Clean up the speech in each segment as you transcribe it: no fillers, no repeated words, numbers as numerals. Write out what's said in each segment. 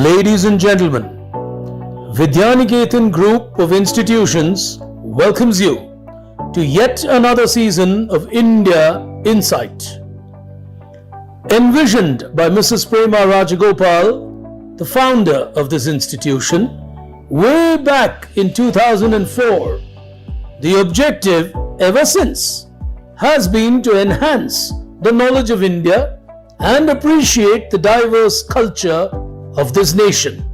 Ladies and gentlemen, Vidyaniketan Group of Institutions welcomes you to yet another season of India Insight. Envisioned by Mrs. Prema Rajagopal, the founder of this institution, way back in 2004, the objective ever since has been to enhance the knowledge of India and appreciate the diverse culture of this nation.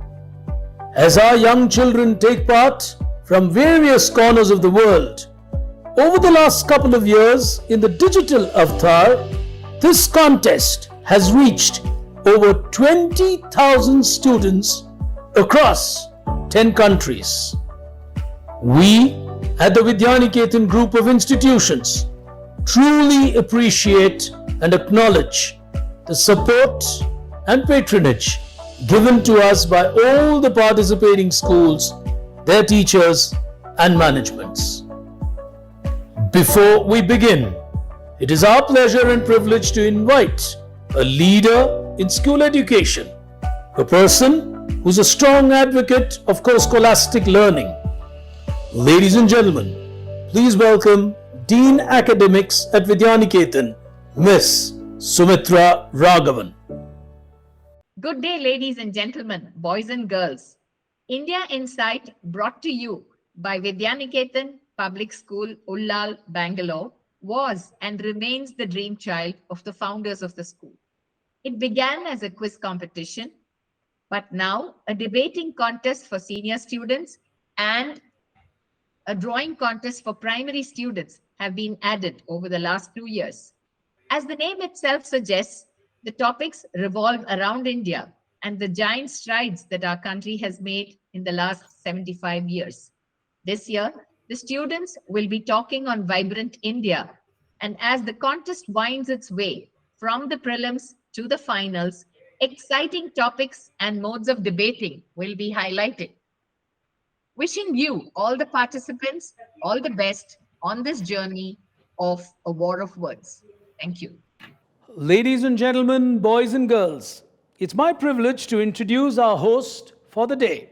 As our young children take part from various corners of the world, over the last couple of years in the digital avatar, this contest has reached over 20,000 students across 10 countries. We at the Vidyaniketan Group of Institutions truly appreciate and acknowledge the support and patronage given to us by all the participating schools, their teachers and managements. Before we begin, it is our pleasure and privilege to invite a leader in school education, a person who's a strong advocate of co-scholastic learning. Ladies and gentlemen, please welcome Dean Academics at Vidyaniketan, Miss Sumitra Raghavan. Good day, ladies and gentlemen, boys and girls. India Insight brought to you by Vidyaniketan Public School, Ullal, Bangalore, was and remains the dream child of the founders of the school. It began as a quiz competition, but now a debating contest for senior students and a drawing contest for primary students have been added over the last 2 years. As the name itself suggests, the topics revolve around India and the giant strides that our country has made in the last 75 years. This year, the students will be talking on Vibrant India, and as the contest winds its way from the prelims to the finals, exciting topics and modes of debating will be highlighted. Wishing you, all the participants, all the best on this journey of a war of words. Thank you. Ladies and gentlemen, boys and girls, it's my privilege to introduce our host for the day.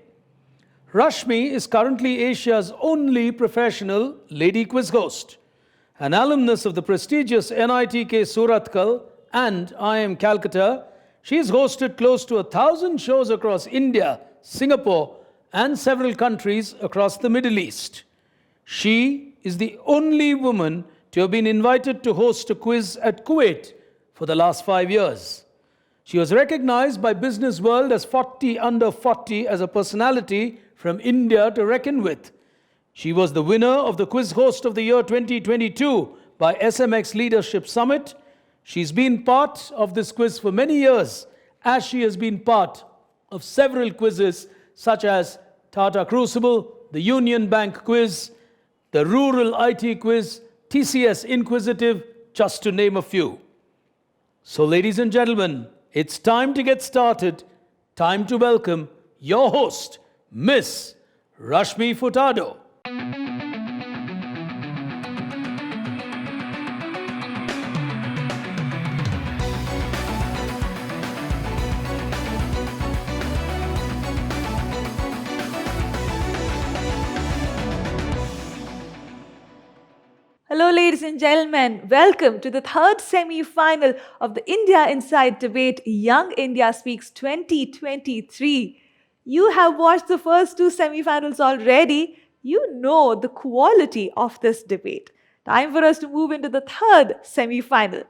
Rashmi is currently Asia's only professional lady quiz host. An alumnus of the prestigious NITK Surathkal and IIM Calcutta, she has hosted close to 1,000 shows across India, Singapore, and several countries across the Middle East. She is the only woman to have been invited to host a quiz at Kuwait for the last 5 years. She was recognized by Business World as 40 under 40 as a personality from India to reckon with. She was the winner of the Quiz Host of the Year 2022 by SMX Leadership Summit. She's been part of this quiz for many years, as she has been part of several quizzes such as Tata Crucible, the Union Bank Quiz, the Rural IT Quiz, TCS Inquisitive, just to name a few. So, ladies and gentlemen, it's time to get started. Time to welcome your host, Miss Rashmi Furtado. Hello, ladies and gentlemen. Welcome to the third semi-final of the India Inside Debate Young India Speaks 2023. You have watched the first two semi-finals already. You know the quality of this debate. Time for us to move into the third semi-final.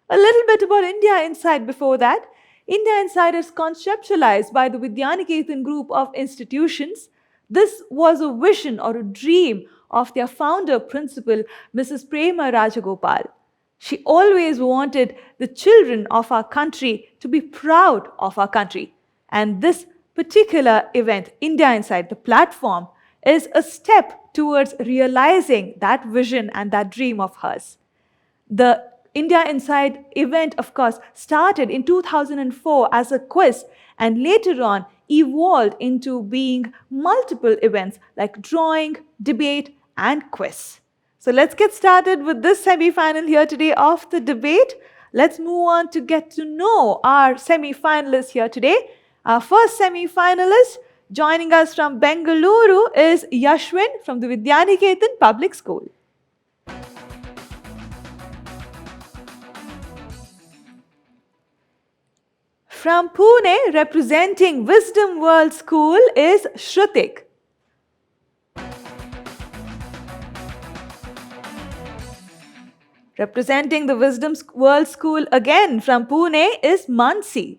A little bit about India Inside before that. India Inside is conceptualized by the Vidyaniketan Group of Institutions. This was a vision or a dream of their founder principal, Mrs. Prema Rajagopal. She always wanted the children of our country to be proud of our country. And this particular event, India Inside, the platform, is a step towards realizing that vision and that dream of hers. The India Inside event, of course, started in 2004 as a quiz and later on evolved into being multiple events like drawing, debate, and quiz. So let's get started with this semi-final here today of the debate. Let's move on to get to know our semi-finalists here today. Our first semi-finalist joining us from Bengaluru is Yashwin from the Vidyaniketan Public School. From Pune, representing Wisdom World School is Shrutik. Representing the Wisdom World School again from Pune is Mansi.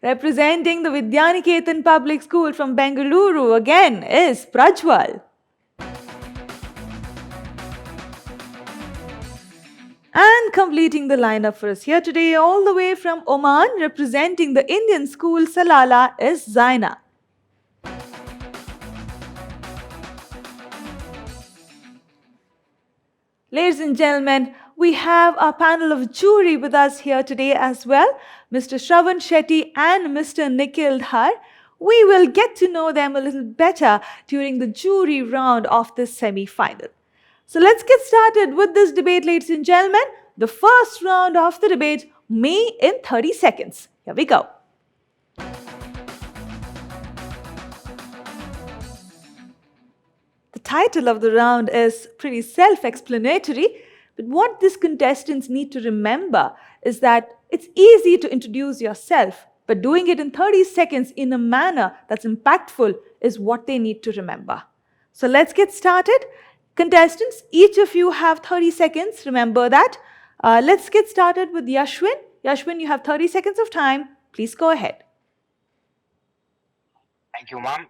Representing the Vidyaniketan Public School from Bengaluru again is Prajwal. And completing the lineup for us here today, all the way from Oman, representing the Indian school Salala is Zaina. Ladies and gentlemen, we have our panel of jury with us here today as well, Mr. Shravan Shetty and Mr. Nikhil Dhar. We will get to know them a little better during the jury round of this semi-final. So let's get started with this debate, ladies and gentlemen. The first round of the debate, me in 30 seconds. Here we go. The title of the round is pretty self-explanatory, but what these contestants need to remember is that it's easy to introduce yourself, but doing it in 30 seconds in a manner that's impactful is what they need to remember. So let's get started. Contestants, each of you have 30 seconds. Remember that. Let's get started with Yashwin. Yashwin, you have 30 seconds of time. Please go ahead. Thank you, ma'am.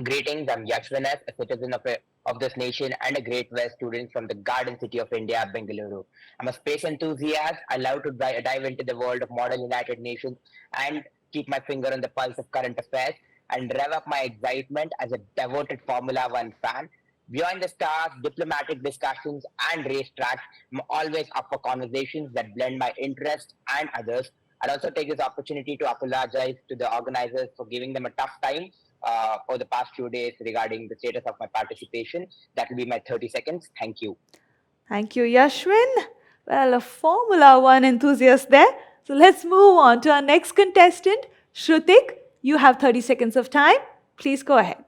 Greetings, I'm Yashwin, a citizen of this nation and a Great West student from the Garden City of India, Bengaluru. I'm a space enthusiast. I love to dive into the world of modern United Nations and keep my finger on the pulse of current affairs and rev up my excitement as a devoted Formula One fan. Beyond the stars, diplomatic discussions, and racetracks, I'm always up for conversations that blend my interests and others. I'd also take this opportunity to apologize to the organizers for giving them a tough time for the past few days regarding the status of my participation. That will be my 30 seconds. Thank you. Thank you, Yashwin. Well, a Formula One enthusiast there. So let's move on to our next contestant, Shrutik. You have 30 seconds of time. Please go ahead.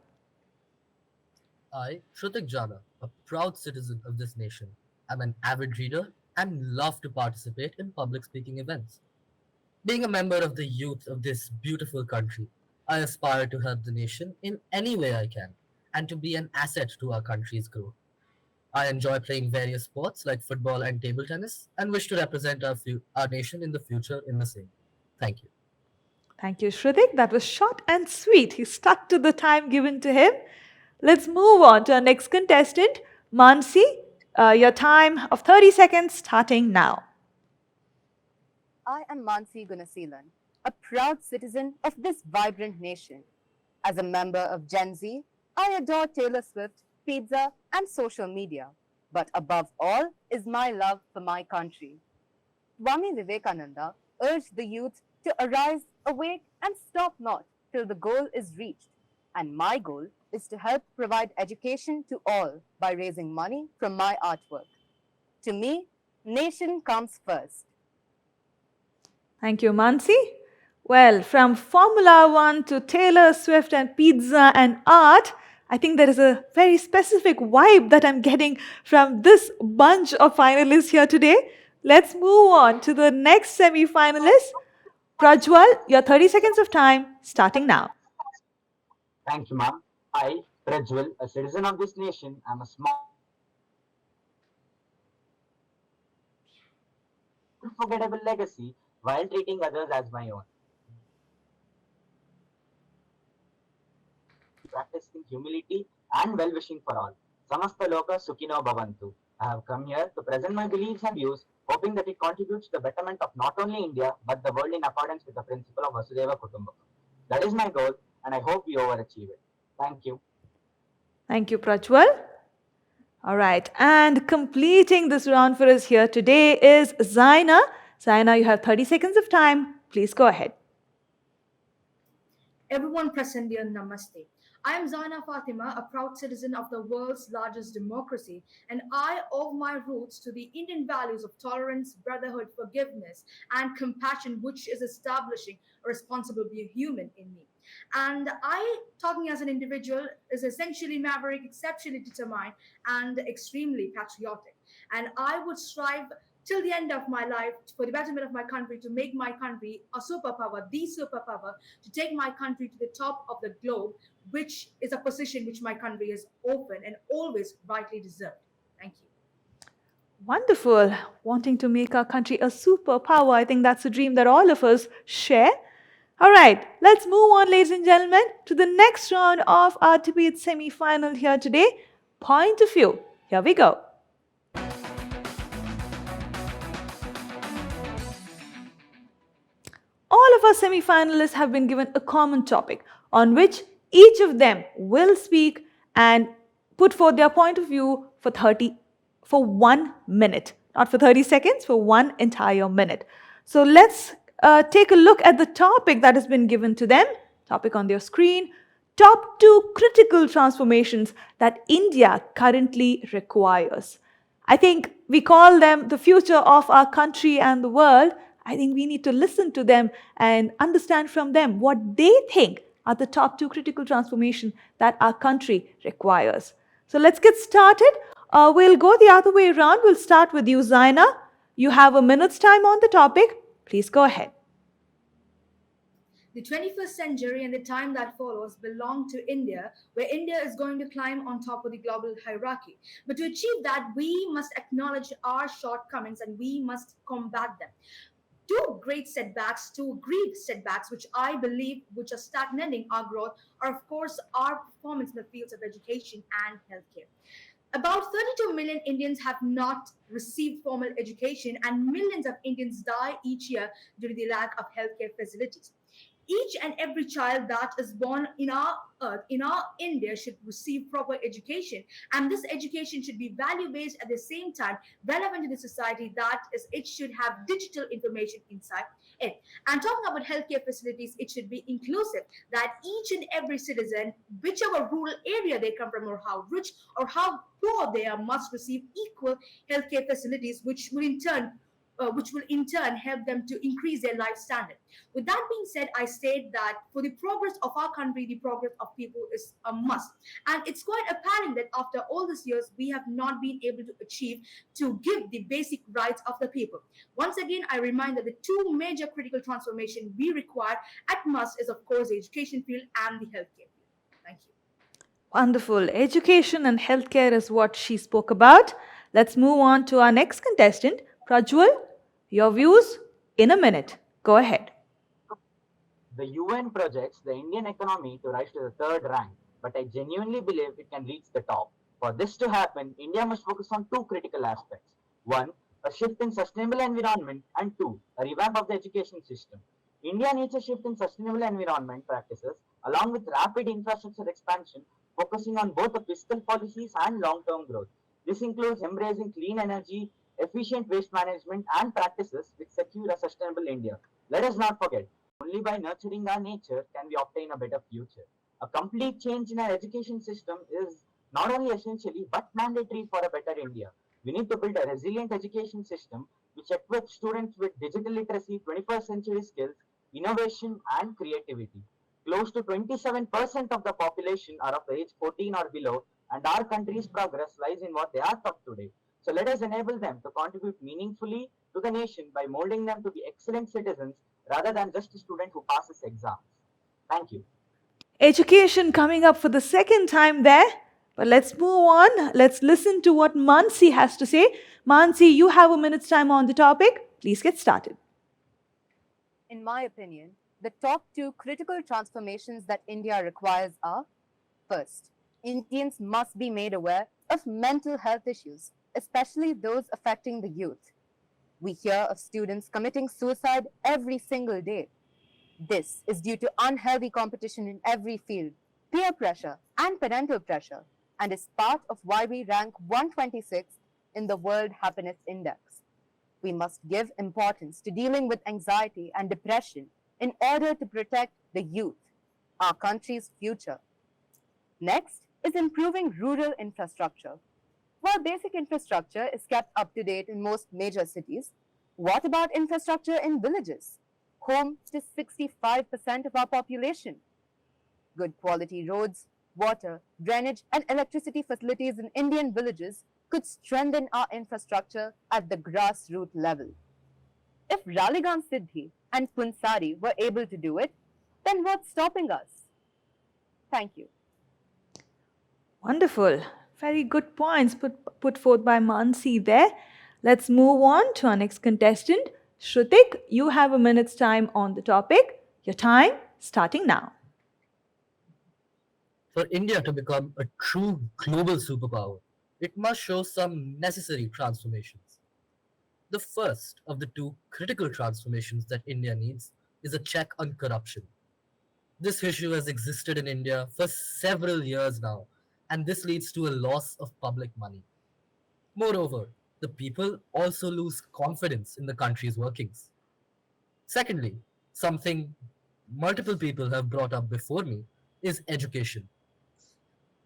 I, Shrutik Jana, a proud citizen of this nation, am an avid reader and love to participate in public speaking events. Being a member of the youth of this beautiful country, I aspire to help the nation in any way I can and to be an asset to our country's growth. I enjoy playing various sports like football and table tennis and wish to represent our nation in the future in the same. Thank you. Thank you, Shrutik. That was short and sweet. He stuck to the time given to him. Let's move on to our next contestant, Mansi. Your time of 30 seconds starting now. I am Mansi Gunaseelan, a proud citizen of this vibrant nation. As a member of Gen Z, I adore Taylor Swift, pizza, and social media. But above all is my love for my country. Swami Vivekananda urged the youth to arise, awake, and stop not till the goal is reached. And my goal is to help provide education to all by raising money from my artwork. To me, nation comes first. Thank you, Mansi. Well, from Formula One to Taylor Swift and pizza and art, I think there is a very specific vibe that I'm getting from this bunch of finalists here today. Let's move on to the next semi-finalist. Prajwal, your 30 seconds of time starting now. Thank you, ma'am. I, Prajwal, a citizen of this nation, am a small, unforgettable legacy while treating others as my own. Practicing humility and well-wishing for all. Samasta Loka Sukhino Bhavantu. I have come here to present my beliefs and views, hoping that it contributes to the betterment of not only India, but the world in accordance with the principle of Vasudeva Kutumbakam. That is my goal, and I hope we overachieve it. Thank you. Thank you, Prajwal. All right, and completing this round for us here today is Zaina. Zaina, you have 30 seconds of time. Please go ahead. Everyone present here, namaste. I am Zaina Fatima, a proud citizen of the world's largest democracy, and I owe my roots to the Indian values of tolerance, brotherhood, forgiveness, and compassion, which is establishing a responsible being human in me. And I, talking as an individual, is essentially maverick, exceptionally determined, and extremely patriotic. And I would strive till the end of my life for the betterment of my country to make my country a superpower, the superpower, to take my country to the top of the globe, which is a position which my country is open and always rightly deserved. Thank you. Wonderful. Wanting to make our country a superpower. I think that's a dream that all of us share. All right, let's move on, ladies and gentlemen, to the next round of our debate semi-final here today. Point of view. Here we go. All of our semi-finalists have been given a common topic on which each of them will speak and put forth their point of view for 1 minute, not for 30 seconds, for 1 entire minute. So let's take a look at the topic that has been given to them. Topic on their screen: top 2 critical transformations that India currently requires. I think we call them the future of our country and the world. I think we need to listen to them and understand from them what they think are the top 2 critical transformations that our country requires. So let's get started. We'll go the other way around. We'll start with you, Zaina. You have a minute's time on the topic. Please go ahead. The 21st century and the time that follows belong to India, where India is going to climb on top of the global hierarchy. But to achieve that, we must acknowledge our shortcomings and we must combat them. 2 great setbacks, 2 grief setbacks, which I believe which are stagnating our growth, are of course our performance in the fields of education and healthcare. About 32 million Indians have not received formal education, and millions of Indians die each year due to the lack of healthcare facilities. Each and every child that is born in our earth, in our India, should receive proper education, and this education should be value based, at the same time relevant to the society. That is, it should have digital information inside it. And talking about healthcare facilities, it should be inclusive, that each and every citizen, whichever rural area they come from, or how rich or how poor they are, must receive equal healthcare facilities, which will in turn help them to increase their life standard. With that being said, I state that for the progress of our country, the progress of people is a must. And it's quite apparent that after all these years, we have not been able to achieve to give the basic rights of the people. Once again, I remind that the 2 major critical transformation we require at must is, of course, the education field and the healthcare field. Thank you. Wonderful. Education and healthcare is what she spoke about. Let's move on to our next contestant, Prajwal. Your views in a minute. Go ahead. The UN projects the Indian economy to rise to the 3rd rank, but I genuinely believe it can reach the top. For this to happen, India must focus on 2 critical aspects. 1, a shift in sustainable environment, and 2, a revamp of the education system. India needs a shift in sustainable environment practices along with rapid infrastructure expansion, focusing on both the fiscal policies and long-term growth. This includes embracing clean energy, efficient waste management, and practices which secure a sustainable India. Let us not forget, only by nurturing our nature can we obtain a better future. A complete change in our education system is not only essentially but mandatory for a better India. We need to build a resilient education system which equips students with digital literacy, 21st century skills, innovation, and creativity. Close to 27% of the population are of the age 14 or below, and our country's progress lies in what they are taught today. So let us enable them to contribute meaningfully to the nation by molding them to be excellent citizens rather than just a student who passes exams. Thank you. Education coming up for the second time there. But let's move on. Let's listen to what Mansi has to say. Mansi, you have a minute's time on the topic. Please get started. In my opinion, the top 2 critical transformations that India requires are: first, Indians must be made aware of mental health issues, especially those affecting the youth. We hear of students committing suicide every single day. This is due to unhealthy competition in every field, peer pressure, and parental pressure, and is part of why we rank 126th in the World Happiness Index. We must give importance to dealing with anxiety and depression in order to protect the youth, our country's future. Next is improving rural infrastructure. While basic infrastructure is kept up to date in most major cities, what about infrastructure in villages, home to 65% of our population? Good quality roads, water, drainage, and electricity facilities in Indian villages could strengthen our infrastructure at the grassroots level. If Raleigh Siddhi and Punsari were able to do it, then what's stopping us? Thank you. Wonderful. Very good points put forth by Mansi there. Let's move on to our next contestant. Shrutik, you have a minute's time on the topic. Your time starting now. For India to become a true global superpower, it must show some necessary transformations. The first of the two critical transformations that India needs is a check on corruption. This issue has existed in India for several years now, and this leads to a loss of public money. Moreover, the people also lose confidence in the country's workings. Secondly, something multiple people have brought up before me is education.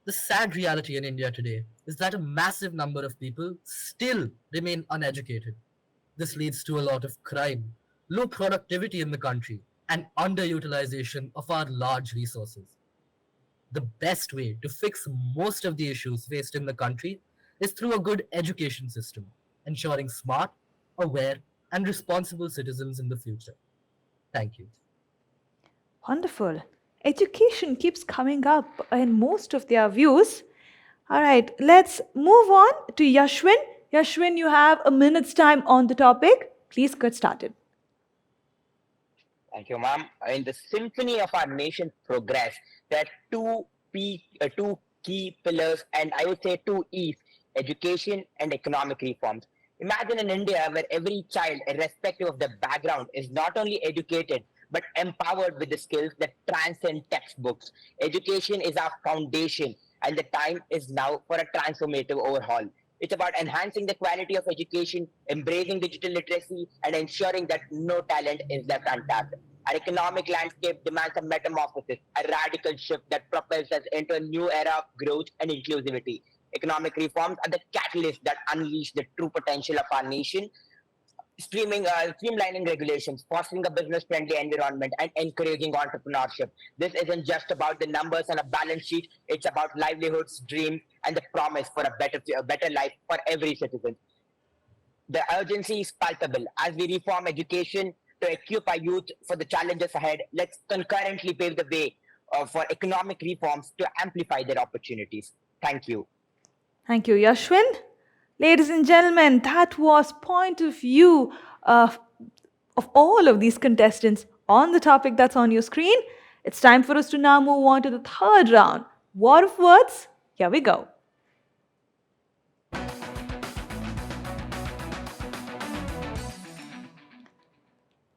The sad reality in India today is that a massive number of people still remain uneducated. This leads to a lot of crime, low productivity in the country, and underutilization of our large resources. The best way to fix most of the issues faced in the country is through a good education system, ensuring smart, aware, and responsible citizens in the future. Thank you. Wonderful. Education keeps coming up in most of their views. All right, let's move on to Yashwin. Yashwin, you have a minute's time on the topic. Please get started. Thank you, ma'am. In the symphony of our nation's progress, there are two key pillars, and I would say two E's: education and economic reforms. Imagine an India where every child, irrespective of their background, is not only educated but empowered with the skills that transcend textbooks. Education is our foundation, and the time is now for a transformative overhaul. It's about enhancing the quality of education, embracing digital literacy, and ensuring that no talent is left untapped. Our economic landscape demands a metamorphosis, a radical shift that propels us into a new era of growth and inclusivity. Economic reforms are the catalyst that unleash the true potential of our nation, streamlining regulations, fostering a business-friendly environment, and encouraging entrepreneurship. This isn't just about the numbers on a balance sheet; it's about livelihoods, dreams, and the promise for a better life for every citizen. The urgency is palpable. As we reform education to equip our youth for the challenges ahead, let's concurrently pave the way for economic reforms to amplify their opportunities. Thank you. Thank you, Yashwin. Ladies and gentlemen, that was point of view of all of these contestants on the topic that's on your screen. It's time for us to now move on to the third round. War of words. Here we go.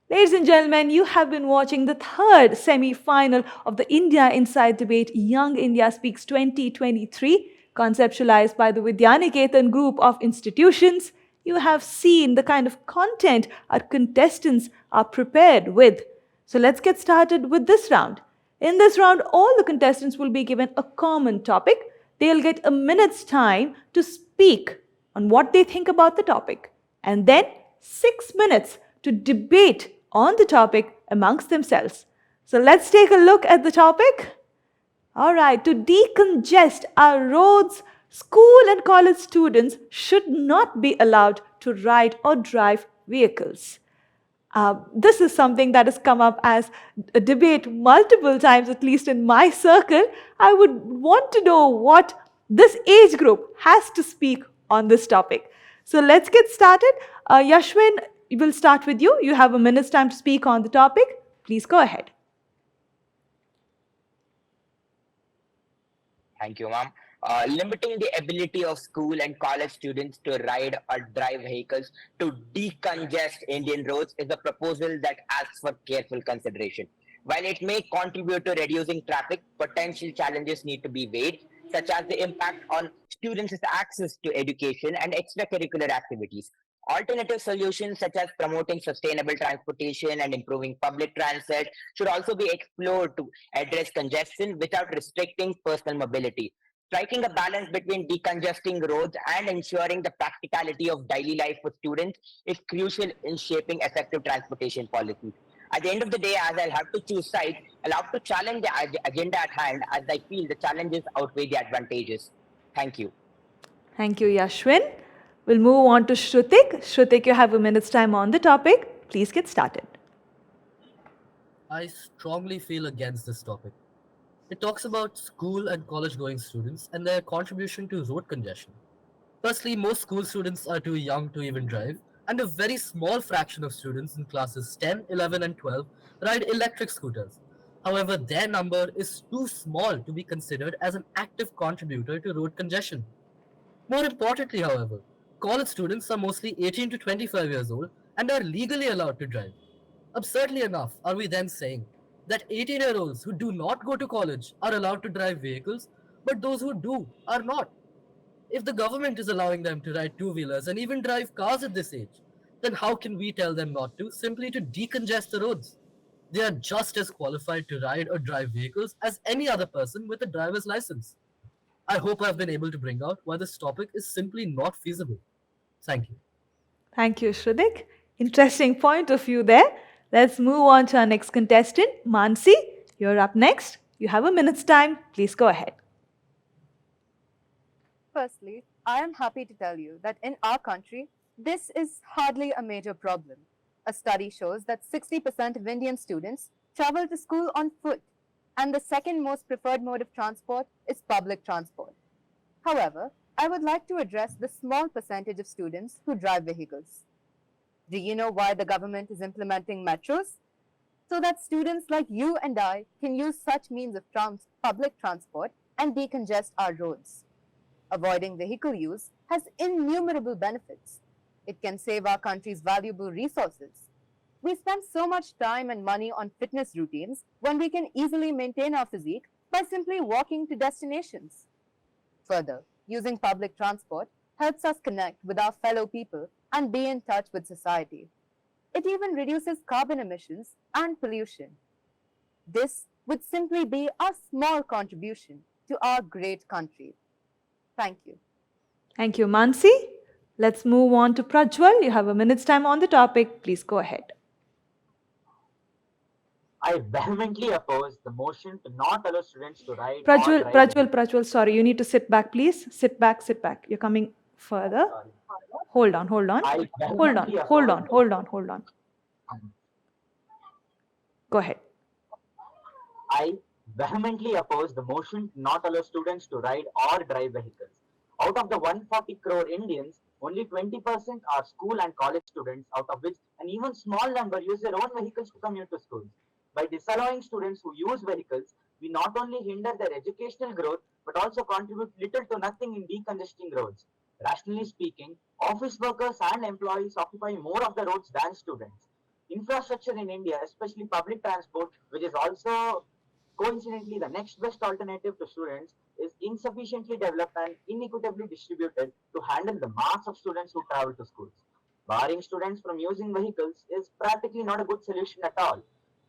Ladies and gentlemen, you have been watching the third semi-final of the India Inside Debate Young India Speaks 2023, conceptualized by the Vidyaniketan group of institutions. You have seen the kind of content our contestants are prepared with. So let's get started with this round. In this round, all the contestants will be given a common topic. They'll get a minute's time to speak on what they think about the topic, and then 6 minutes to debate on the topic amongst themselves. So let's take a look at the topic. All right, to decongest our roads, school and college students should not be allowed to ride or drive vehicles. This is something that has come up as a debate multiple times, at least in my circle. I would want to know what this age group has to speak on this topic. So let's get started. Yashwin, we'll start with you. You have a minute's time to speak on the topic. Please go ahead. Thank you, ma'am. Limiting the ability of school and college students to ride or drive vehicles to decongest Indian roads is a proposal that asks for careful consideration. While it may contribute to reducing traffic, potential challenges need to be weighed, such as the impact on students' access to education and extracurricular activities. Alternative solutions such as promoting sustainable transportation and improving public transit should also be explored to address congestion without restricting personal mobility. Striking a balance between decongesting roads and ensuring the practicality of daily life for students is crucial in shaping effective transportation policies. At the end of the day, as I'll have to choose sides, I'll have to challenge the agenda at hand as I feel the challenges outweigh the advantages. Thank you. Thank you, Yashwin. We'll move on to Shrutik. Shrutik, you have a minute's time on the topic. Please get started. I strongly feel against this topic. It talks about school and college going students and their contribution to road congestion. Firstly, most school students are too young to even drive, and a very small fraction of students in classes 10, 11, and 12 ride electric scooters. However, their number is too small to be considered as an active contributor to road congestion. More importantly, however, college students are mostly 18 to 25 years old and are legally allowed to drive. Absurdly enough, are we then saying that 18-year-olds who do not go to college are allowed to drive vehicles, but those who do are not? If the government is allowing them to ride two-wheelers and even drive cars at this age, then how can we tell them not to simply to decongest the roads? They are just as qualified to ride or drive vehicles as any other person with a driver's license. I hope I've been able to bring out why this topic is simply not feasible. Thank you. Thank you, Shrutik. Interesting point of view there. Let's move on to our next contestant, Mansi. You're up next. You have a minute's time. Please go ahead. Firstly, I am happy to tell you that in our country, this is hardly a major problem. A study shows that 60% of Indian students travel to school on foot, and the second most preferred mode of transport is public transport. However, I would like to address the small percentage of students who drive vehicles. Do you know why the government is implementing metros? So that students like you and I can use such means of public transport and decongest our roads. Avoiding vehicle use has innumerable benefits. It can save our country's valuable resources. We spend so much time and money on fitness routines when we can easily maintain our physique by simply walking to destinations. Further, using public transport helps us connect with our fellow people and be in touch with society. It even reduces carbon emissions and pollution. This would simply be a small contribution to our great country. Thank you. Thank you, Mansi. Let's move on to Prajwal. You have a minute's time on the topic. Please go ahead. I vehemently oppose the motion to not allow students to ride or drive. Prajwal, sorry, you need to sit back, please. Sit back. You're coming further. Sorry. Hold on. I vehemently oppose Hold on. Go ahead. I vehemently oppose the motion to not allow students to ride or drive vehicles. Out of the 140 crore Indians, only 20% are school and college students, out of which an even small number use their own vehicles to commute to schools. By disallowing students who use vehicles, we not only hinder their educational growth but also contribute little to nothing in decongesting roads. Rationally speaking, office workers and employees occupy more of the roads than students. Infrastructure in India, especially public transport, which is also coincidentally the next best alternative to students, is insufficiently developed and inequitably distributed to handle the mass of students who travel to schools. Barring students from using vehicles is practically not a good solution at all.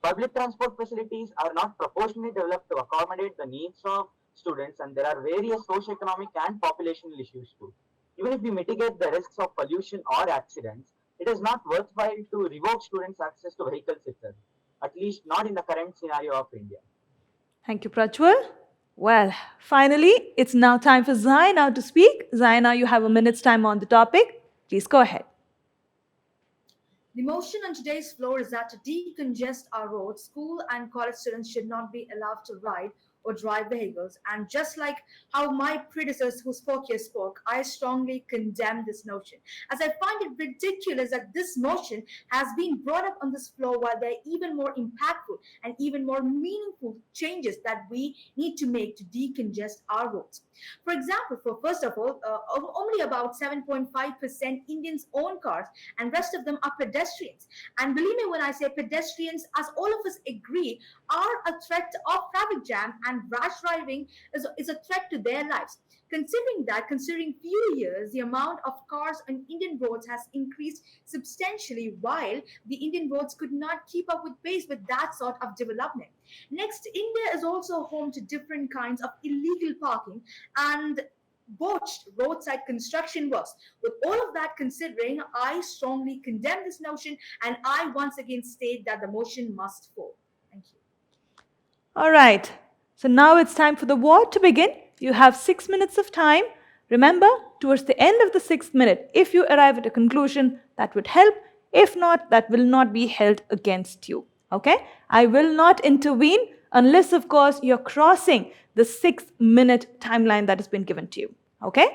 Public transport facilities are not proportionally developed to accommodate the needs of students, and there are various socio-economic and populational issues too. Even if we mitigate the risks of pollution or accidents, it is not worthwhile to revoke students' access to vehicles itself, at least not in the current scenario of India. Thank you, Prajwal. Well, finally, it's now time for Zaina to speak. Zaina, you have a minute's time on the topic. Please go ahead. The motion on today's floor is that to decongest our roads, school and college students should not be allowed to ride or drive vehicles. And just like how my predecessors who spoke here spoke, I strongly condemn this notion, as I find it ridiculous that this motion has been brought up on this floor while there are even more impactful and even more meaningful changes that we need to make to decongest our roads. For example, first of all, only about 7.5% Indians own cars, and rest of them are pedestrians. And believe me when I say pedestrians, as all of us agree, are a threat of traffic jam and and rash driving is a threat to their lives. Considering few years, the amount of cars on Indian roads has increased substantially, while the Indian roads could not keep up with pace with that sort of development. Next, India is also home to different kinds of illegal parking and botched roadside construction works. With all of that considering, I strongly condemn this notion and I once again state that the motion must fall. Thank you. All right. So now it's time for the war to begin. You have 6 minutes of time. Remember, towards the end of the 6th minute, if you arrive at a conclusion, that would help. If not, that will not be held against you. Okay? I will not intervene unless, of course, you're crossing the 6-minute timeline that has been given to you. Okay?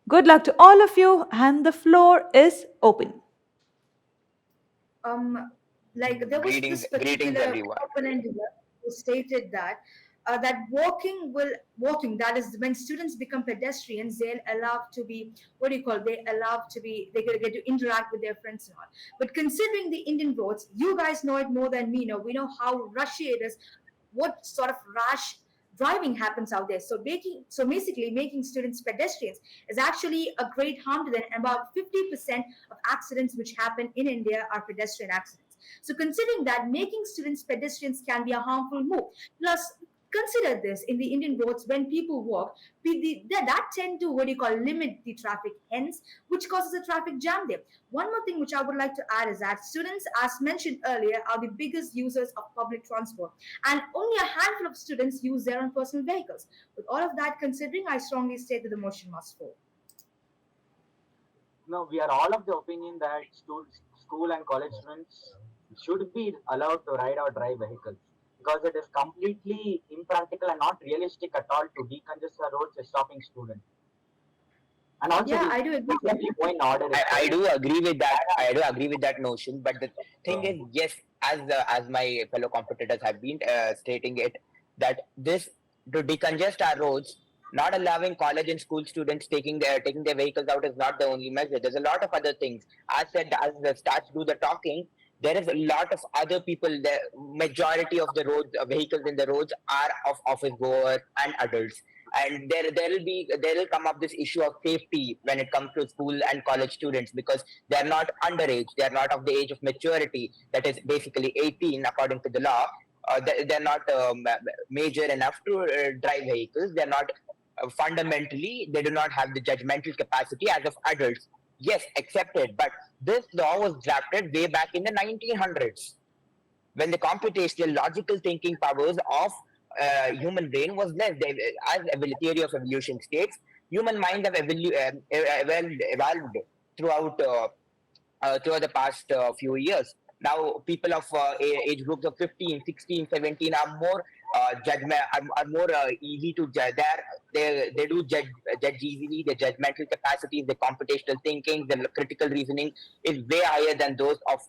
Good luck to all of you, and the floor is open. Like there was Greetings, this greetings, particular everyone. opponent who stated that walking, that is when students become pedestrians, they're allowed to be, what do you call, they get to interact with their friends and all. But considering the Indian roads, you guys know it more than me know, we know how rushy it is, what sort of rash driving happens out there. So basically making students pedestrians is actually a great harm to them. About 50% of accidents which happen in India are pedestrian accidents. So considering that, making students pedestrians can be a harmful move. Plus, consider this, in the Indian roads, when people walk, that tend to, what do you call, limit the traffic, hence, which causes a traffic jam there. One more thing which I would like to add is that students, as mentioned earlier, are the biggest users of public transport, and only a handful of students use their own personal vehicles. With all of that considering, I strongly state that the motion must fall. No, we are all of the opinion that school and college students should be allowed to ride or drive vehicles because it is completely impractical and not realistic at all to decongest the roads by stopping students. And also, Yeah, I do agree. definitely go in order. I do agree with that. I do agree with that notion. But the thing is, yes, as my fellow competitors have been stating it, that this to decongest our roads, not allowing college and school students taking their vehicles out is not the only measure. There's a lot of other things. As said, as the stats do the talking, there is a lot of other people. The majority of the roads, vehicles in the roads are of office goers and adults, and there will come up this issue of safety when it comes to school and college students because they are not underage, they are not of the age of maturity, that is basically 18 according to the law. They're not major enough to drive vehicles. They're not fundamentally, they do not have the judgmental capacity as of adults. Yes, accepted, but this law was drafted way back in the 1900s when the computational logical thinking powers of human brain was less. As the theory of evolution states, human minds have evolved throughout throughout the past few years. Now, people of age groups of 15, 16, 17 are more judgment are more easy to judge. They do judge easily. The judgmental capacities, the computational thinking, the critical reasoning is way higher than those of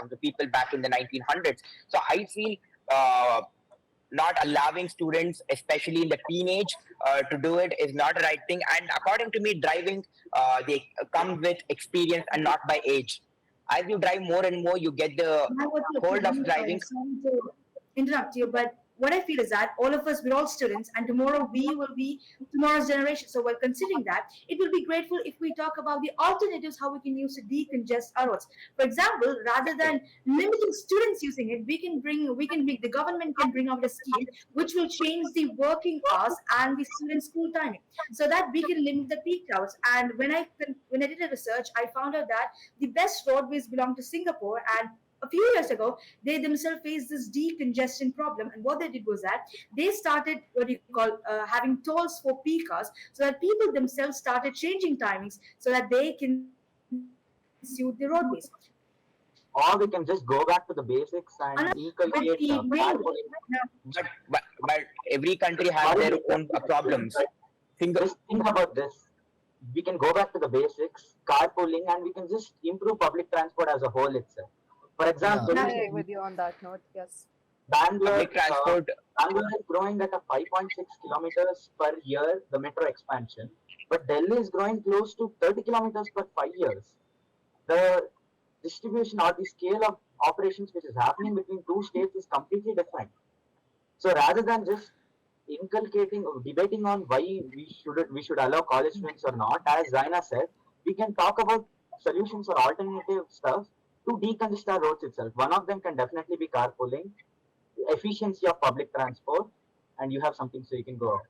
the people back in the 1900s. So I feel not allowing students, especially in the teenage, to do it is not a right thing. And according to me, driving they come with experience and not by age. As you drive more and more, you get the I was hold of driving. sorry to interrupt you, but what I feel is that all of us, we're all students, and tomorrow we will be tomorrow's generation. So, while considering that, it will be grateful if we talk about the alternatives, how we can use to decongest our roads. For example, rather than limiting students using it, the government can bring out a scheme which will change the working hours and the student school timing, so that we can limit the peak hours. And when I did a research, I found out that the best roadways belong to Singapore, and a few years ago, they themselves faced this decongestion problem, and what they did was that they started what you call having tolls for peak hours, so that people themselves started changing timings so that they can suit the roadways. Or we can just go back to the basics and With inculcate the main, But every country has their own problems. just think about this. We can go back to the basics, carpooling, and we can just improve public transport as a whole itself. For example, I agree with you on that note. Yes. Bangalore, Public transport. Bangalore is growing at a 5.6 kilometers per year, the metro expansion, but Delhi is growing close to 30 kilometers per 5 years. The distribution or the scale of operations which is happening between two states is completely different. So rather than just inculcating or debating on why we should allow college students or not, as Zaina said, we can talk about solutions or alternative stuff to decongest our roads itself. One of them can definitely be carpooling, efficiency of public transport, and you have something so you can go.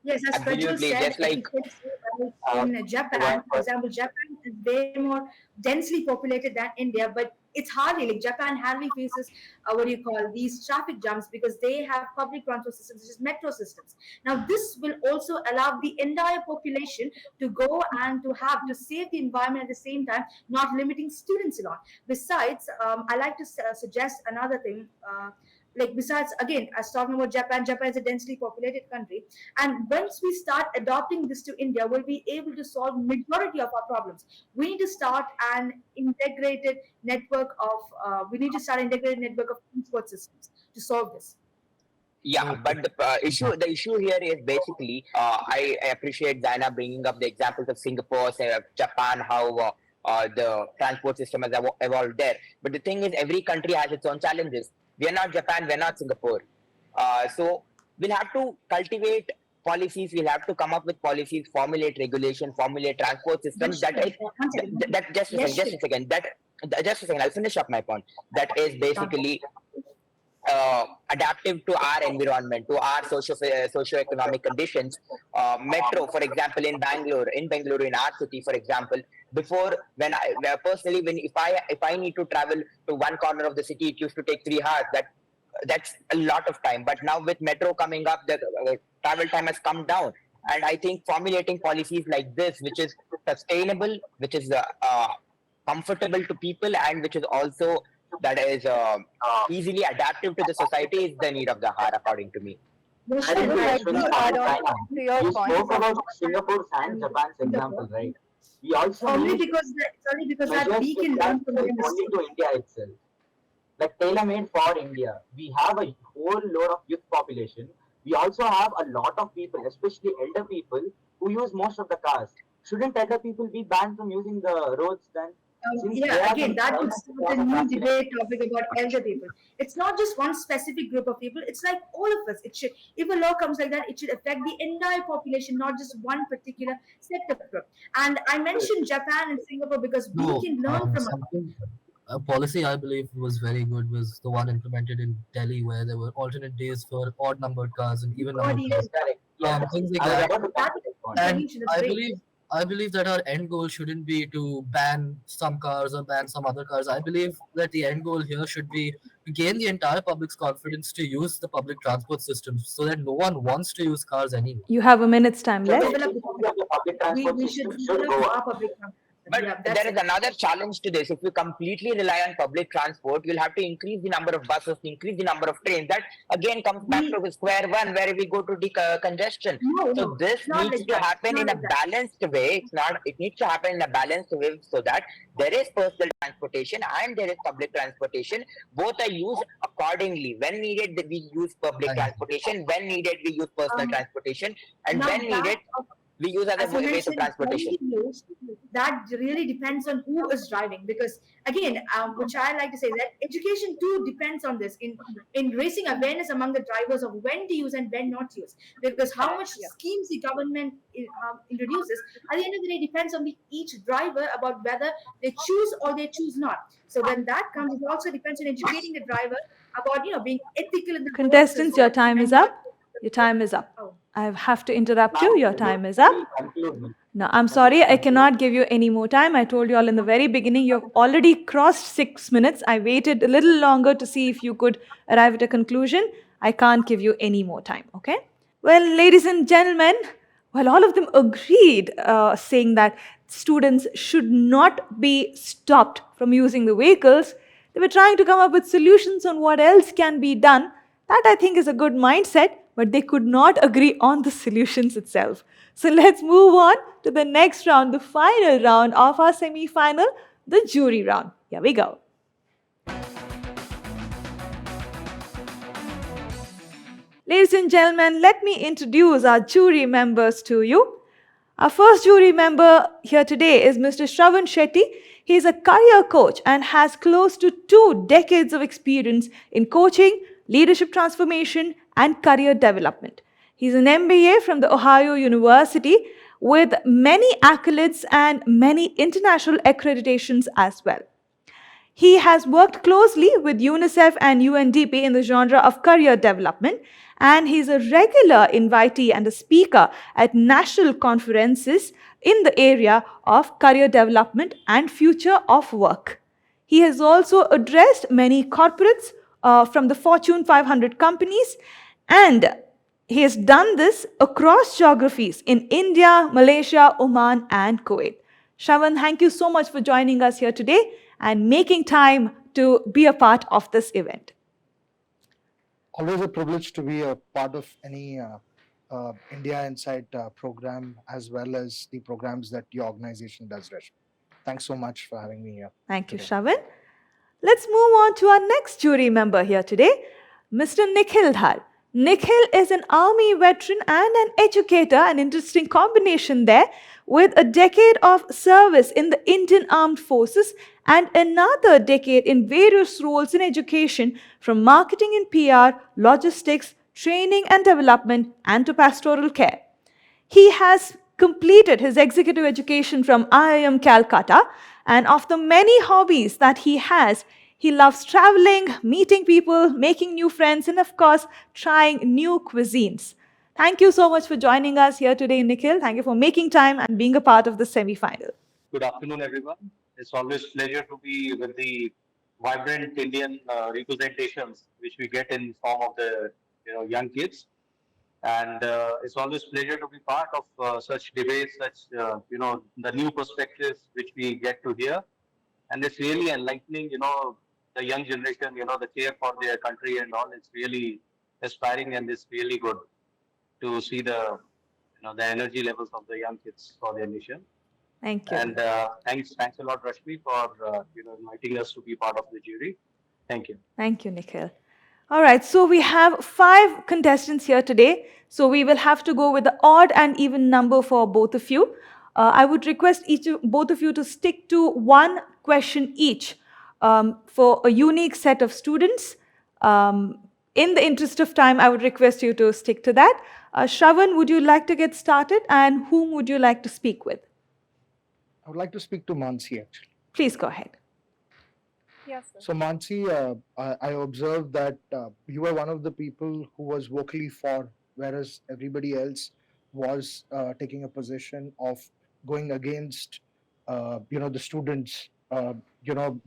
Yes, as Prajwal Absolutely, said, just like efficiency, like Uh, in one Japan, for first, example, Japan is way more densely populated than India, but it's hardly like Japan hardly faces what do you call these traffic jams because they have public transport systems, such as metro systems. Now, this will also allow the entire population to go and to have to save the environment at the same time, not limiting students alone. Besides, I like to suggest another thing. Like besides again as talking about Japan is a densely populated country, and once we start adopting this to India, we'll be able to solve majority of our problems. We need to start an integrated network of transport systems to solve this. yeah, Okay. but the issue here is basically I appreciate Diana bringing up the examples of Singapore, Japan, how the transport system has evolved there. But the thing is, every country has its own challenges. We are not Japan, we're not Singapore. So we'll have to cultivate policies. We'll have to come up with policies, formulate regulation, formulate transport systems. Yes, That sure. is One second. that Yes, just sure. a second. Just a second. I'll finish up my point. That is basically adaptive to our environment, to our socio-economic conditions. Metro, for example, in Bangalore, in our city, for example, before personally, when if I need to travel to one corner of the city, it used to take 3 hours. That's a lot of time. But now with metro coming up, the travel time has come down. And I think formulating policies like this, which is sustainable, which is comfortable to people, and which is also that is easily adaptive to the society is the need of the hour, according to me. Yes, I sure. I think would like Ashwin to and add on China. to your You points. spoke about Singapore's and And Japan's example, Singapore. right? We also Only need because that measures we which can are learn from their specific only mistakes. to India itself, like tailor-made for India. We have a whole load of youth population. We also have a lot of people, especially elder people, who use most of the cars. Shouldn't elder people be banned from using the roads then? Since they Yeah, are the again, that would primary start a source of new transport. debate topic about elder people. It's not just one specific group of people. It's like all of us. It should, if a law comes like that, it should affect the entire population, not just one particular set of group. And I mentioned Japan and Singapore because we No, can learn from something a policy I believe was very good was the one implemented in Delhi where there were alternate days for odd numbered cars and even numbered body. cars. Correct. Yes. Things like I was that. about to come That to is that point. a And solution. That's I great. believe I believe that our end goal shouldn't be to ban some cars or ban some other cars. I believe that the end goal here should be to gain the entire public's confidence to use the public transport system so that no one wants to use cars anymore. You have a minute's time So the left. Develop the efficiency of the public we, transport we should system should develop go up. our public transport system. But Yeah, there that's is it. another challenge to this. If you completely rely on public transport, you'll have to increase the number of buses, increase the number of trains. That again comes back We to square one, where we go to congestion. no, So no, this it's not needs like to that. It's happen not in a like that. balanced way. It needs to happen in a balanced way so that there is personal transportation and there is public transportation. Both are used accordingly. When needed, we use public I agree. transportation. When needed, we use personal Um, transportation. And now when that needed, we use other as you ways of mentioned, when transportation. we use, that really depends on who is driving. Because again, which I like to say that education too depends on this in raising awareness among the drivers of when to use and when not to use. Because how much schemes the government introduces at the end of the day depends on each driver about whether they choose or they choose not. So when that comes, it also depends on educating the driver about being ethical in the process as Contestants, your well time is and not. up. Your time is up. Oh. I have to interrupt Ma'am, you. Your time is up. please conclude me. No, I'm sorry, I cannot give you any more time. I told you all in the very beginning, you've already crossed 6 minutes. I waited a little longer to see if you could arrive at a conclusion. I can't give you any more time, okay? Well, ladies and gentlemen, while all of them agreed, saying that students should not be stopped from using the vehicles, they were trying to come up with solutions on what else can be done. That I think is a good mindset, but they could not agree on the solutions itself. So let's move on to the next round, the final round of our semi final, the jury round. Here we go. Ladies and gentlemen, let me introduce our jury members to you. Our first jury member here today is Mr. Shravan Shetty. He is a career coach and has close to 2 decades of experience in coaching, leadership transformation, and career development. He's an MBA from the Ohio University with many accolades and many international accreditations as well. He has worked closely with UNICEF and UNDP in the genre of career development, and he's a regular invitee and a speaker at national conferences in the area of career development and future of work. He has also addressed many corporates from the Fortune 500 companies, and he has done this across geographies in India, Malaysia, Oman, and Kuwait. Shravan, thank you so much for joining us here today and making time to be a part of this event. Always a privilege to be a part of any India Insight program, as well as the programs that your organization does, Rashmi. Thanks so much for having me here. Thank you, today. Shravan. Let's move on to our next jury member here today, Mr. Nikhil Dhar. Nikhil is an army veteran and an educator, an interesting combination there, with a decade of service in the Indian Armed Forces and another decade in various roles in education, from marketing and PR, logistics, training and development, and to pastoral care. He has completed his executive education from IIM Calcutta, and of the many hobbies that he has, he loves traveling, meeting people, making new friends, and of course, trying new cuisines. Thank you so much for joining us here today, Nikhil. Thank you for making time and being a part of the semi-final. Good afternoon, everyone. It's always pleasure to be with the vibrant Indian representations which we get in form of the young kids, and it's always pleasure to be part of such debates, such the new perspectives which we get to hear, and it's really enlightening. The young generation, the care for their country and all. It's really aspiring, and it's really good to see the the energy levels of the young kids for their nation. Thank you. And thanks a lot, Rashmi, for inviting us to be part of the jury. Thank you. Thank you, Nikhil. All right, so we have 5 contestants here today. So we will have to go with the odd and even number for both of you. I would request both of you to stick to 1 question each for a unique set of students. In the interest of time, I would request you to stick to that. Shravan, would you like to get started, and whom would you like to speak with? I would like to speak to Mansi, actually. Please go ahead. Yes, sir. So, Mansi, I observed that you were one of the people who was vocally for, whereas everybody else was taking a position of going against, the students,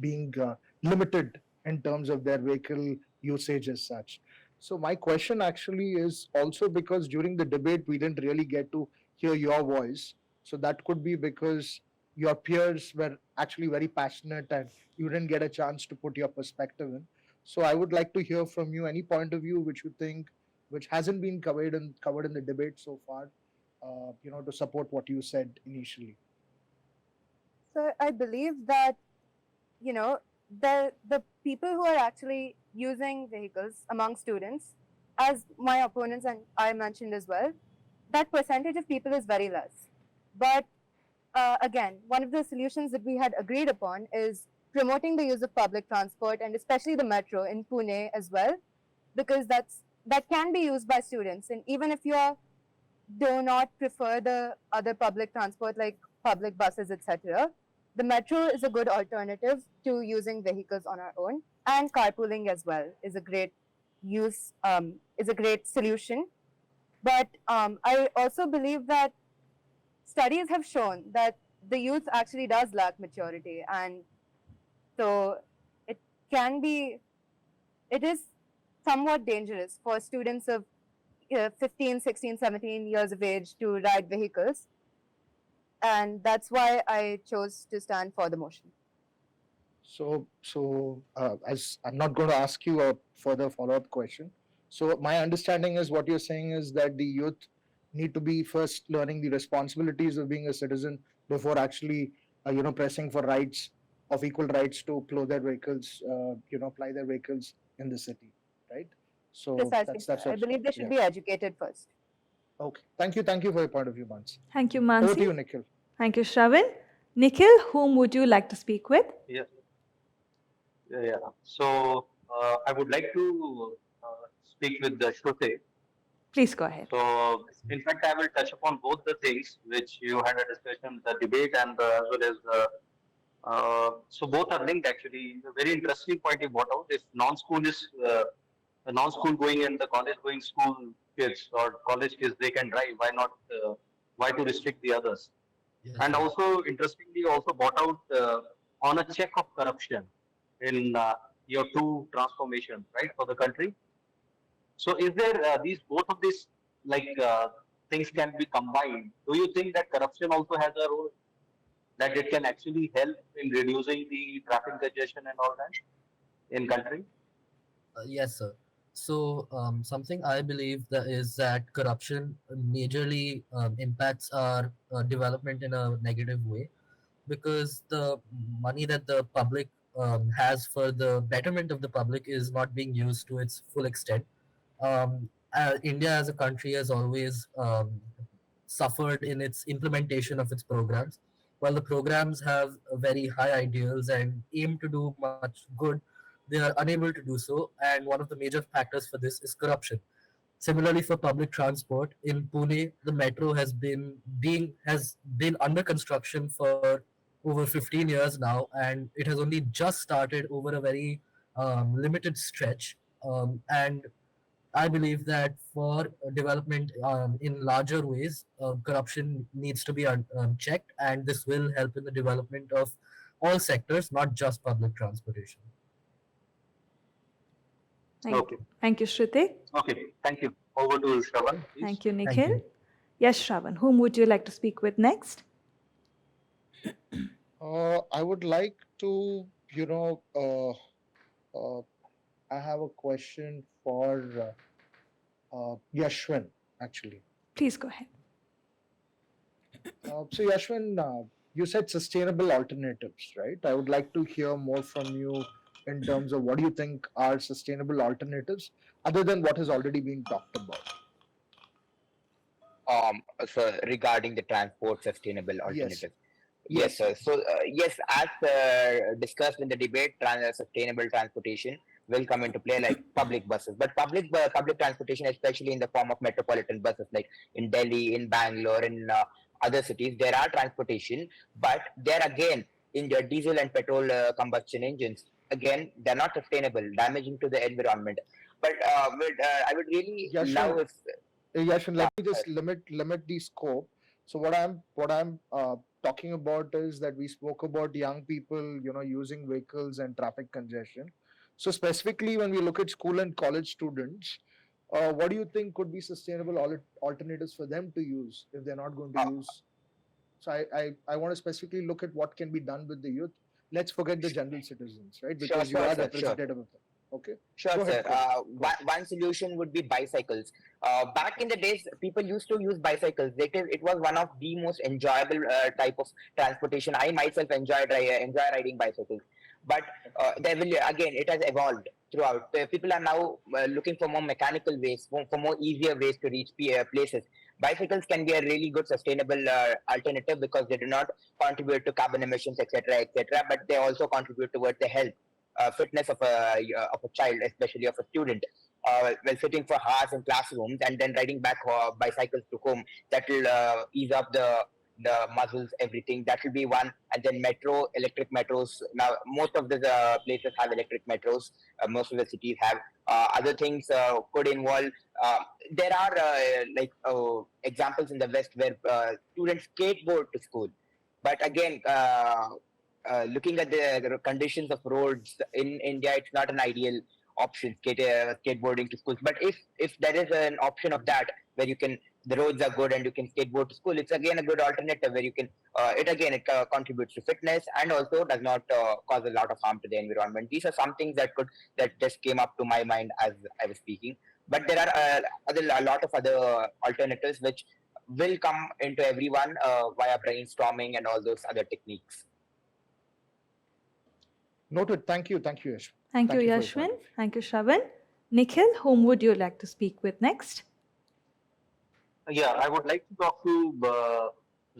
being limited in terms of their vehicle usage as such. So, my question actually is also because during the debate, we didn't really get to hear your voice. So, that could be because your peers were actually very passionate and you didn't get a chance to put your perspective in. So I would like to hear from you any point of view which you think which hasn't been covered in the debate so far, to support what you said initially. So I believe that, the people who are actually using vehicles among students, as my opponents and I mentioned as well, that percentage of people is very less. But again, one of the solutions that we had agreed upon is promoting the use of public transport, and especially the metro in Pune as well, because that can be used by students. And even if you do not prefer the other public transport like public buses, etc., the metro is a good alternative to using vehicles on our own. And carpooling as well is a great is a great solution. But I also believe that studies have shown that the youth actually does lack maturity, and so it is somewhat dangerous for students of 15, 16, 17 years of age to ride vehicles, and that's why I chose to stand for the motion. So as I'm not going to ask you a further follow-up question. So my understanding is what you're saying is that the youth need to be first learning the responsibilities of being a citizen before actually, pressing for rights of equal rights to plow their vehicles, ply their vehicles in the city, right? So Precisely. that's I believe they should be educated first. Okay. Thank you for your point of view, Mansi. Thank you, Over to Mansi. you, Nikhil. Thank you, Shravan. Nikhil, whom would you like to speak with? Yeah. So I would like to speak with Shruti. Please go ahead. So, in fact, I will touch upon both the things which you had a discussion, the debate, and as well as so both are linked actually. A very interesting point you brought out. If non-school is the non-school going and the college going school kids or college kids, they can drive. Why not? Why to restrict the others? Yes, And sir. also, interestingly, also brought out on a check of corruption in your two transformations, right, for the country. So, is there these both of these like things can be combined? Do you think that corruption also has a role that it can actually help in reducing the traffic congestion and all that in country? Yes, sir. So, something I believe that is that corruption majorly impacts our development in a negative way, because the money that the public has for the betterment of the public is not being used to its full extent. India as a country has always suffered in its implementation of its programs. While the programs have very high ideals and aim to do much good, they are unable to do so. And one of the major factors for this is corruption. Similarly, for public transport in Pune, the metro has been under construction for over 15 years now, and it has only just started over a very limited stretch. And I believe that for development in larger ways, corruption needs to be checked, and this will help in the development of all sectors, not just public transportation. Okay. Thank you, Shruti. Okay. Thank you. Over to Shravan, please. Thank you, Thank Nikhil. you. Yes, Shravan, whom would you like to speak with next? I would like to, I have a question for Yashwin, actually. Please go ahead. So, Yashwin, you said sustainable alternatives, right? I would like to hear more from you in terms of what do you think are sustainable alternatives other than what is already being talked about. So regarding the transport sustainable Yes. alternatives. Yes. Yes, sir. So, yes, as discussed in the debate, sustainable transportation will come into play like public buses. But public transportation, especially in the form of metropolitan buses, like in Delhi, in Bangalore, in other cities, there are transportation, but there again, in the diesel and petrol combustion engines, again, they're not sustainable, damaging to the environment. But I would really Yashwin, love if Yashwin, let me just limit the scope. So what I'm talking about is that we spoke about young people, using vehicles and traffic congestion. So specifically, when we look at school and college students, what do you think could be sustainable alternatives for them to use if they're not going to uh, use? So I want to specifically look at what can be done with the youth. Let's forget the general citizens, right? sure, Because you sure, are sir, sure. representative of them. Okay. Sure, Go sir. ahead. Go ahead. One solution would be bicycles. Back in the days, people used to use bicycles. It was one of the most enjoyable type of transportation. I myself enjoy riding bicycles. But there will again, it has evolved throughout. People are now looking for more mechanical ways, for more easier ways to reach places. Bicycles can be a really good sustainable alternative because they do not contribute to carbon emissions, etc., etc., but they also contribute towards the health fitness of a child, especially of a student. While sitting for hours in classrooms and then riding back bicycles to home, that will ease up the muscles, everything. That will be one. And then electric metros. Now most of the places have electric metros. Most of the cities have. Other things could involve. Uh, there are examples in the West where students skateboard to school, but again. Looking at the conditions of roads in India, it's not an ideal option skateboarding to schools. But if there is an option of that where the roads are good and you can skateboard to school, it's again a good alternative where you can it contributes to fitness and also does not cause a lot of harm to the environment. These are some things that just came up to my mind as I was speaking. But there are a lot of other alternatives which will come into everyone via brainstorming and all those other techniques. Noted. Thank you. Thank you, Yashwin. Thank you, for your Yashwin. point. Thank you, Shravan. Nikhil, whom would you like to speak with next? Yeah, I would like to talk to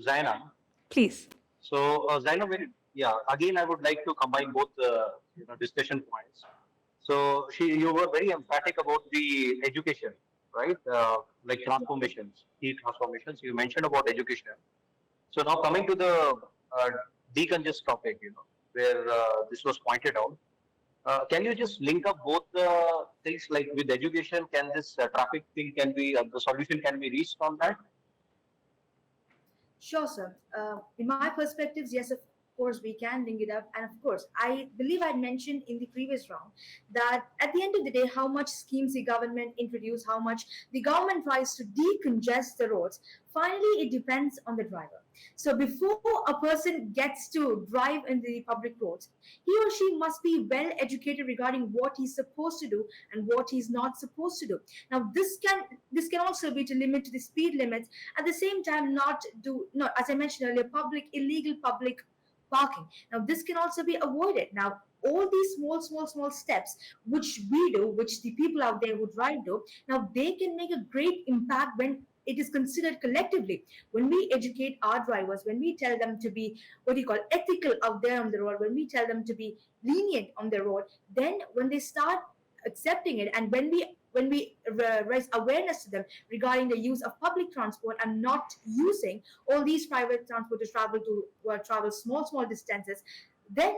Zaina. Please. So, Zaina, again, I would like to combine both discussion points. So, you were very emphatic about the education, right? Like transformations, key transformations. You mentioned about education. So now coming to the uh, decongest topic, where this was pointed out. Can you just link up both the things, like with education? Can this traffic thing can be the solution can be reached on that? Sure, sir. In my perspectives, yes, of course, we can link it up. And of course, I believe I mentioned in the previous round that at the end of the day, how much schemes the government introduce, how much the government tries to decongest the roads, finally, it depends on the driver. So before a person gets to drive in the public roads, he or she must be well educated regarding what he's supposed to do and what he's not supposed to do. Now, this can also be to limit the speed limits, at the same time not do, no, as I mentioned earlier, illegal public parking. Now this can also be avoided. Now all these small steps which we do, which the people out there who drive do, now they can make a great impact when it is considered collectively. When we educate our drivers, when we tell them to be, what do you call, ethical out there on the road, when we tell them to be lenient on the road, then when they start accepting it, and when we raise awareness to them regarding the use of public transport and not using all these private transport to travel small distances, then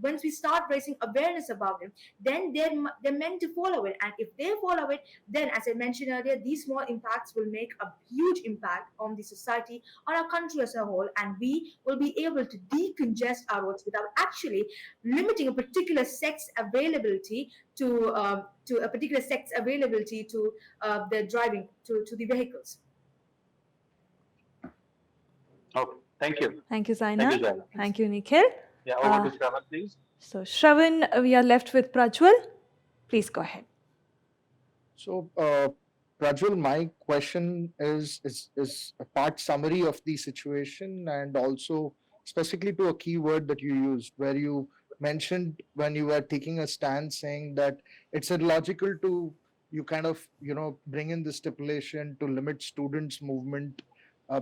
once we start raising awareness about them, then they're meant to follow it. And if they follow it, then as I mentioned earlier, these small impacts will make a huge impact on the society, on our country as a whole, and we will be able to decongest our roads without actually limiting a particular sex availability to a particular sex availability to the driving to the vehicles. Okay, thank you. Thank you, Thank Zaina. you, Jaina. Thank you, Nikhil. Yeah, over to Shravan, please. So, Shravan, we are left with Prajwal. Please go ahead. So, Prajwal, my question is a part summary of the situation, and also specifically to a keyword that you used, where you mentioned when you were taking a stand saying that it's illogical to you kind of bring in the stipulation to limit students' movement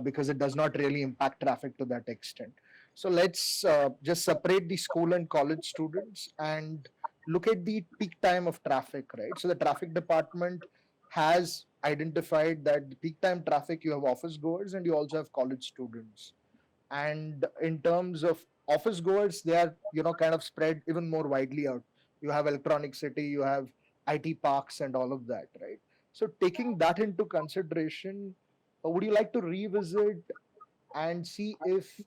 because it does not really impact traffic to that extent. So let's just separate the school and college students and look at the peak time of traffic, right? So the traffic department has identified that the peak time traffic, you have office goers and you also have college students. And in terms of office goers, they are kind of spread even more widely out. You have electronic city, you have IT parks and all of that, right? So taking that into consideration, would you like to revisit and see if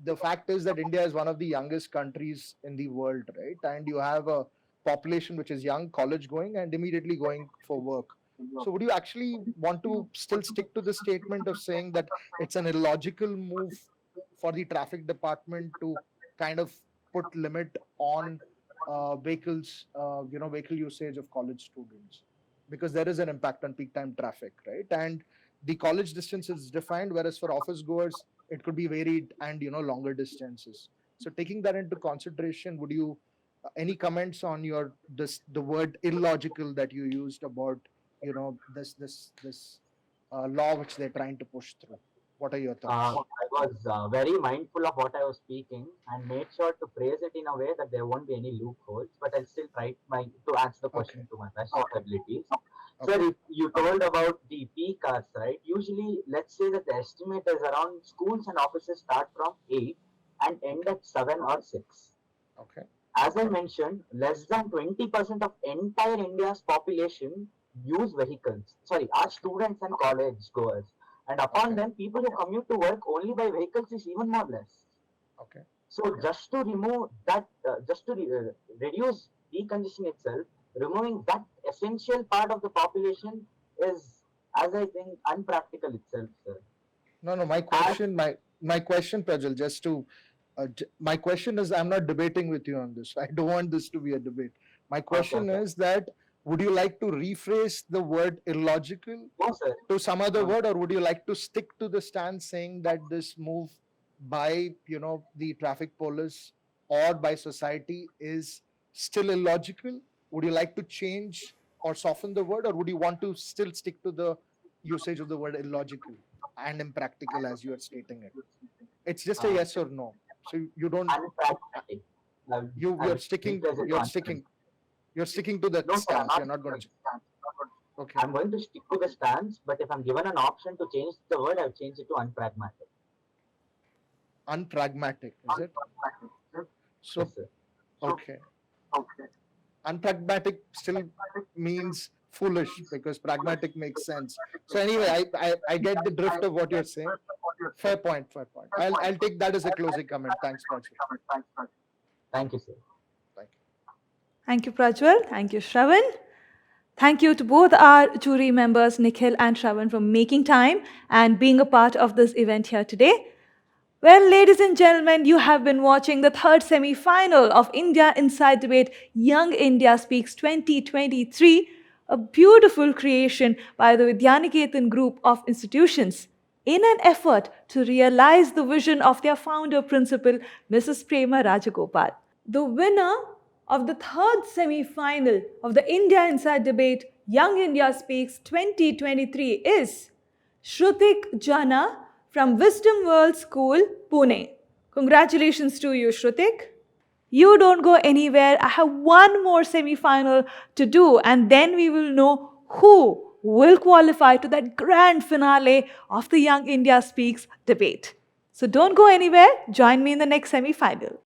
the fact is that India is one of the youngest countries in the world, right? And you have a population which is young, college going, and immediately going for work. So would you actually want to still stick to the statement of saying that it's an illogical move for the traffic department to kind of put limit on vehicle usage of college students? Because there is an impact on peak time traffic, right? And the college distance is defined, whereas for office goers, it could be varied and longer distances. So taking that into consideration, would you any comments on the word illogical that you used about this law which they're trying to push through? What are your thoughts? I was very mindful of what I was speaking and made sure to phrase it in a way that there won't be any loopholes, but I'll still try to answer the question to my best of abilities. Okay. Sir, if you told about the peak hours, right? Usually, let's say that the estimate is around schools and offices start from 8 and end at 7 or 6. Okay. As I mentioned, less than 20% of entire India's population use vehicles. Sorry, are students and college goers. And upon Okay. them, people who commute to work only by vehicles is even more less. Okay. So just to remove that, reduce decongestion itself, removing that essential part of the population is, as I think, unpractical itself, sir. No, my question, my question, Prajal, just to my question is, I'm not debating with you on this. I don't want this to be a debate. My question Okay. is that would you like to rephrase the word illogical No, sir. to some other No. word, or would you like to stick to the stance saying that this move by the traffic police or by society is still illogical? Would you like to change or soften the word, or would you want to still stick to the usage of the word illogical and impractical as you are stating it? It's just a Uh, yes or no. So you don't Unpractical. you're sticking to that No, sir, I'm stance. You're not going to. Okay. I'm going to stick to the stance, but if I'm given an option to change the word, I'll change it to unpragmatic. Unpragmatic, is it? So, Yes, sir. okay. Unpragmatic still means foolish because pragmatic makes sense. So anyway, I get the drift of what you're saying. Fair point, fair point. I'll take that as a closing comment. Thanks, Prajwal. Thank you, sir. Thank you. Thank you, Prajwal. Thank you, Shravan. Thank you to both our jury members, Nikhil and Shravan, for making time and being a part of this event here today. Well, ladies and gentlemen, you have been watching the third semi-final of India Inside Debate Young India Speaks 2023, a beautiful creation by the Vidyaniketan group of institutions in an effort to realize the vision of their founder principal, Mrs. Prema Rajagopal. The winner of the third semi-final of the India Inside Debate Young India Speaks 2023 is Shrutik Jana from Wisdom World School, Pune. Congratulations to you, Shrutik. You don't go anywhere. I have one more semi-final to do, and then we will know who will qualify to that grand finale of the Young India Speaks debate. So don't go anywhere. Join me in the next semi-final.